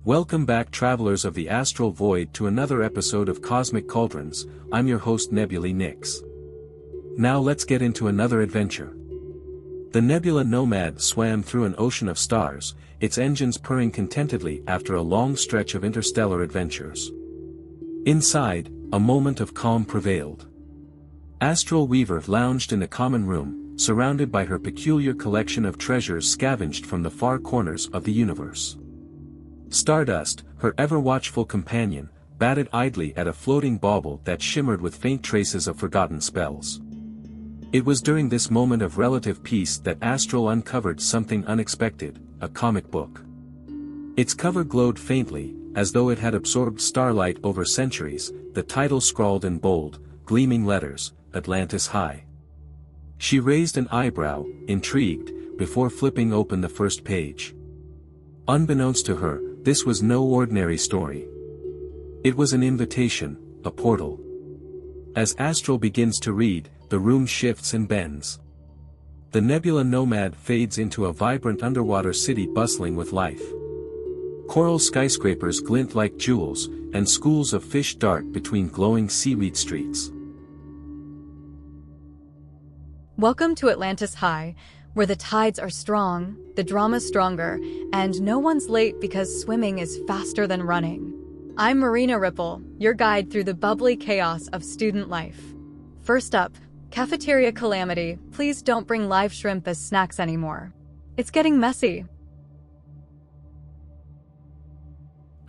Welcome back, travelers of the astral void, to another episode of Cosmic Cauldrons. I'm your host Nebulae Nyx. Now let's get into another adventure. The Nebula Nomad swam through an ocean of stars, its engines purring contentedly after a long stretch of interstellar adventures. Inside, a moment of calm prevailed. Astral Weaver lounged in a common room, surrounded by her peculiar collection of treasures scavenged from the far corners of the universe. Stardust, her ever-watchful companion, batted idly at a floating bauble that shimmered with faint traces of forgotten spells. It was during this moment of relative peace that Astral uncovered something unexpected, a comic book. Its cover glowed faintly, as though it had absorbed starlight over centuries, the title scrawled in bold, gleaming letters, Atlantis High. She raised an eyebrow, intrigued, before flipping open the first page. Unbeknownst to her, this was no ordinary story. It was an invitation, a portal. As Astral begins to read, the room shifts and bends. The Nebula Nomad fades into a vibrant underwater city bustling with life. Coral skyscrapers glint like jewels, and schools of fish dart between glowing seaweed streets. Welcome to Atlantis High, where the tides are strong, the drama's stronger, and no one's late because swimming is faster than running. I'm Marina Ripple, your guide through the bubbly chaos of student life. First up, cafeteria calamity. Please don't bring live shrimp as snacks anymore. It's getting messy.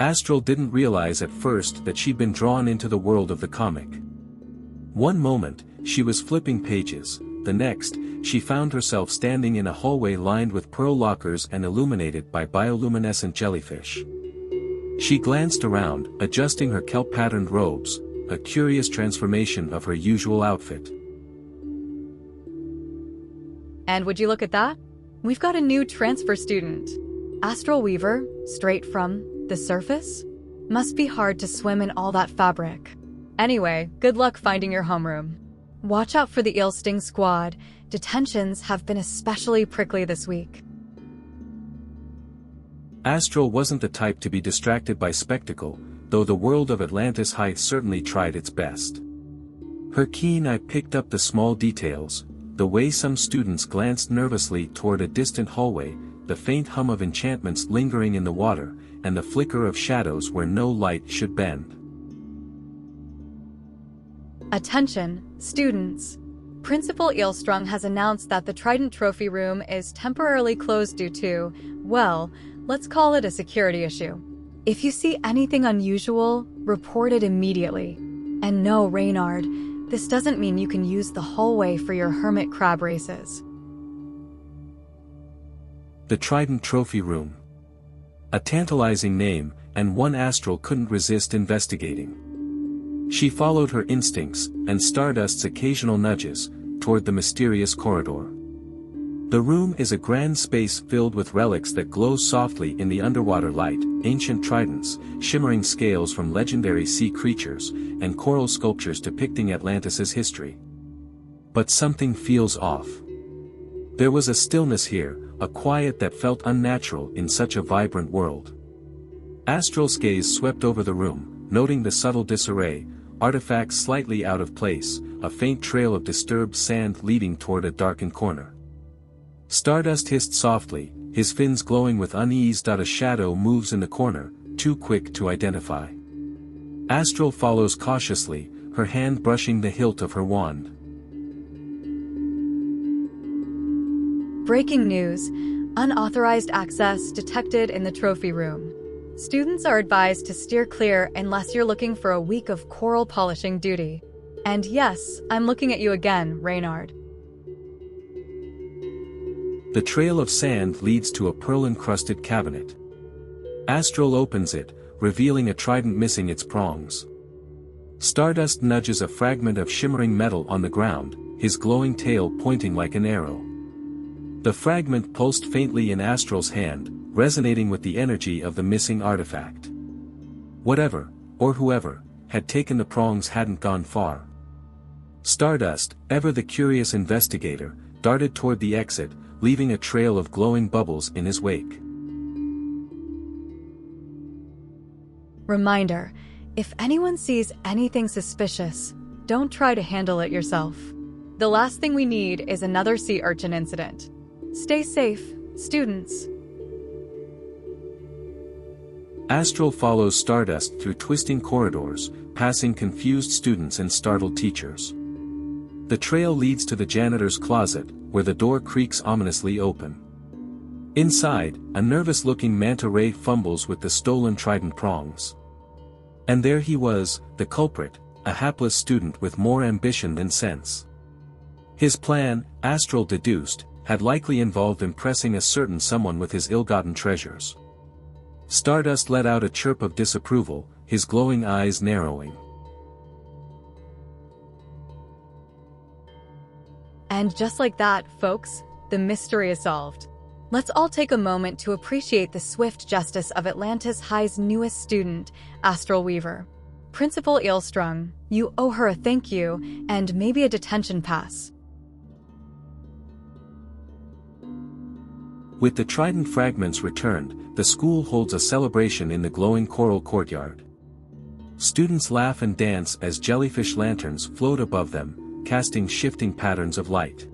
Astral didn't realize at first that she'd been drawn into the world of the comic. One moment, she was flipping pages. The next, she found herself standing in a hallway lined with pearl lockers and illuminated by bioluminescent jellyfish. She glanced around, adjusting her kelp-patterned robes, a curious transformation of her usual outfit. And would you look at that? We've got a new transfer student. Astral Weaver, straight from the surface? Must be hard to swim in all that fabric. Anyway, good luck finding your homeroom. Watch out for the eel sting squad. Detentions have been especially prickly this week. Astral wasn't the type to be distracted by spectacle, though the world of Atlantis High certainly tried its best. Her keen eye picked up the small details, the way some students glanced nervously toward a distant hallway, the faint hum of enchantments lingering in the water, and the flicker of shadows where no light should bend. Attention, students. Principal Eelstrung has announced that the Trident Trophy Room is temporarily closed due to, well, let's call it a security issue. If you see anything unusual, report it immediately. And no, Reynard, this doesn't mean you can use the hallway for your hermit crab races. The Trident Trophy Room. A tantalizing name, and one Astral couldn't resist investigating. She followed her instincts, and Stardust's occasional nudges, toward the mysterious corridor. The room is a grand space filled with relics that glow softly in the underwater light, ancient tridents, shimmering scales from legendary sea creatures, and coral sculptures depicting Atlantis' history. But something feels off. There was a stillness here, a quiet that felt unnatural in such a vibrant world. Astral's gaze swept over the room, noting the subtle disarray, artifacts slightly out of place, a faint trail of disturbed sand leading toward a darkened corner. Stardust hissed softly, his fins glowing with unease. A shadow moves in the corner, too quick to identify. Astral follows cautiously, her hand brushing the hilt of her wand. Breaking news: unauthorized access detected in the trophy room. Students are advised to steer clear unless you're looking for a week of coral polishing duty. And yes, I'm looking at you again, Reynard. The trail of sand leads to a pearl-encrusted cabinet. Astral opens it, revealing a trident missing its prongs. Stardust nudges a fragment of shimmering metal on the ground, his glowing tail pointing like an arrow. The fragment pulsed faintly in Astral's hand, resonating with the energy of the missing artifact. Whatever, or whoever, had taken the prongs hadn't gone far. Stardust, ever the curious investigator, darted toward the exit, leaving a trail of glowing bubbles in his wake. Reminder, if anyone sees anything suspicious, don't try to handle it yourself. The last thing we need is another sea urchin incident. Stay safe, students. Astral follows Stardust through twisting corridors, passing confused students and startled teachers. The trail leads to the janitor's closet, where the door creaks ominously open. Inside, a nervous-looking manta ray fumbles with the stolen trident prongs. And there he was, the culprit, a hapless student with more ambition than sense. His plan, Astral deduced, had likely involved impressing a certain someone with his ill-gotten treasures. Stardust let out a chirp of disapproval, his glowing eyes narrowing. And just like that, folks, the mystery is solved. Let's all take a moment to appreciate the swift justice of Atlantis High's newest student, Astral Weaver. Principal Eelstrung, you owe her a thank you, and maybe a detention pass. With the trident fragments returned, the school holds a celebration in the glowing coral courtyard. Students laugh and dance as jellyfish lanterns float above them, casting shifting patterns of light.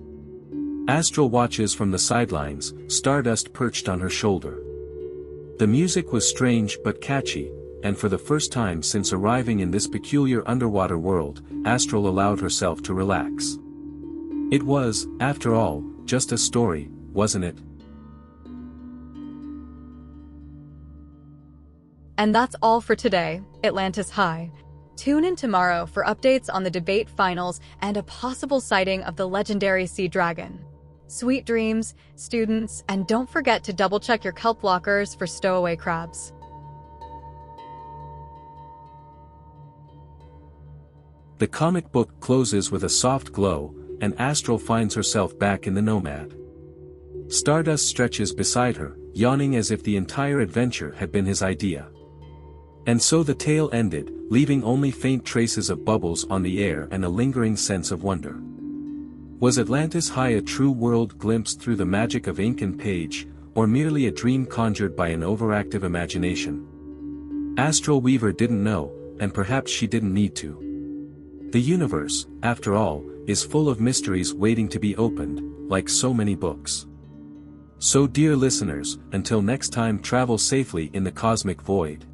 Astral watches from the sidelines, Stardust perched on her shoulder. The music was strange but catchy, and for the first time since arriving in this peculiar underwater world, Astral allowed herself to relax. It was, after all, just a story, wasn't it? And that's all for today, Atlantis High. Tune in tomorrow for updates on the debate finals and a possible sighting of the legendary sea dragon. Sweet dreams, students, and don't forget to double-check your kelp lockers for stowaway crabs. The comic book closes with a soft glow, and Astral finds herself back in the Nomad. Stardust stretches beside her, yawning as if the entire adventure had been his idea. And so the tale ended, leaving only faint traces of bubbles on the air and a lingering sense of wonder. Was Atlantis High a true world glimpsed through the magic of ink and page, or merely a dream conjured by an overactive imagination? Astral Weaver didn't know, and perhaps she didn't need to. The universe, after all, is full of mysteries waiting to be opened, like so many books. So dear listeners, until next time, travel safely in the cosmic void.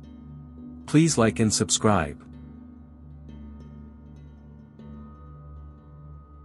Please like and subscribe.